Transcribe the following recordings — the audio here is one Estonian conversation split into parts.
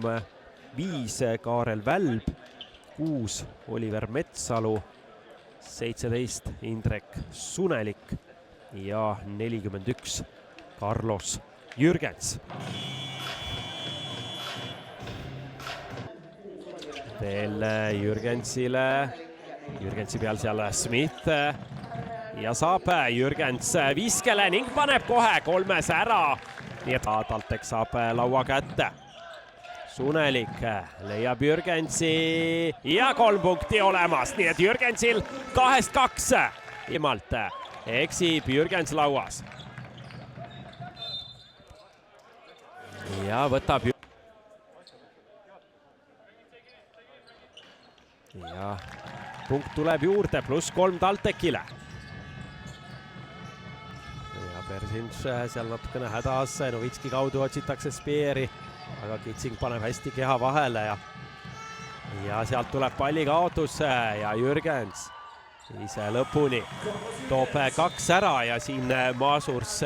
5 Kaarel Välb, 6 Oliver Metsalu, 17 Indrek Sunelik ja 41 Carlos Jürgens. Veel Jürgensile, Jürgensi peal seal Smith ja saab Jürgens viskele ning paneb kohe 3 ära. Nii et TalTech saab laua kätte. Sunelik leiab Jürgensi ja 3 punkti olemas, nii et Jürgensil 2-2. Ilmalt eksib Jürgens lauas. Ja võtab ja punkt tuleb juurde, +3 TalTechile. Ja Persins seal natukene hädas, Novitski kaudu otsitakse Speeri, aga Kitsing paneb hästi keha vahele ja sealt tuleb palli kaotus ja Jürgens ise lõpuni toob 2 ära ja siin Maasurs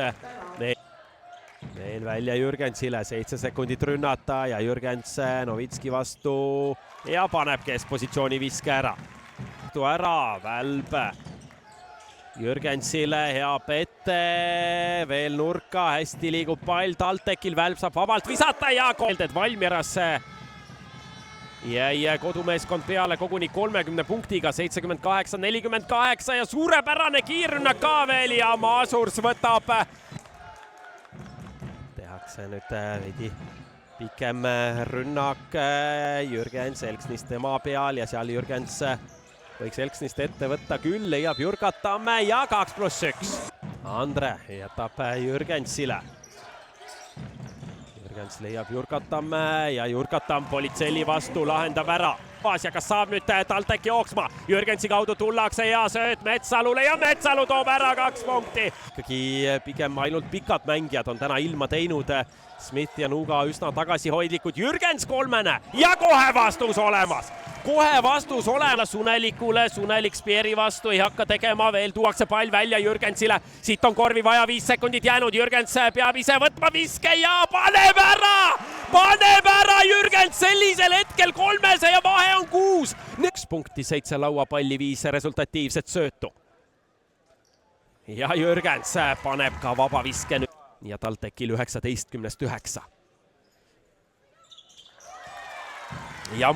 veel välja Jürgensile, 7 sekundit rünnata ja Jürgens Novitski vastu ja paneb keskpositsiooni viske ära. Välb Jürgensile, hea ette, veel nurka, hästi liigub pall TalTechil, Välb saab vabalt visata ja Kolded Valmierasse jäi kodumeeskond peale koguni 30 punktiga, 78-48 ja suurepärane kiirrünnak ka veel ja Maasurs võtab. Tehakse nüüd veidi pikem rünnak, Jürgens Elksnist tema peal ja seal Jürgens võiks Elksnist ette võtta küll, leiab Jurkatamme ja 2+1. Andre jätab Jürgensile. Jürgens leiab Jurkatamme ja Jurkatamm Politselli vastu lahendab ära. Ja kas saab nüüd TalTech jooksma? Jürgensi kaudu tullakse ja sööt Metsalule ja Metsalu toob ära 2 punkti. Ikkagi pigem ainult pikad mängijad on täna ilma teinud. Smith ja Nuga üsna tagasihoidlikud. Jürgens 3 ja kohe vastus olemas. Kohe vastus olemas Sunelikule, Sunelik Speeri vastu ei hakka tegema, veel tuuakse pall välja Jürgensile. Siit on korvi vaja, 5 sekundit jäänud, Jürgens peab ise võtma viske ja paneb ära Jürgens sellisel hetkel 3 ja vahe on 6. 1 punkti, 7 lauapalli, 5 resultatiivset söötu. Ja Jürgens paneb ka vaba viske nüüd ja TalTechil 19-9. Ja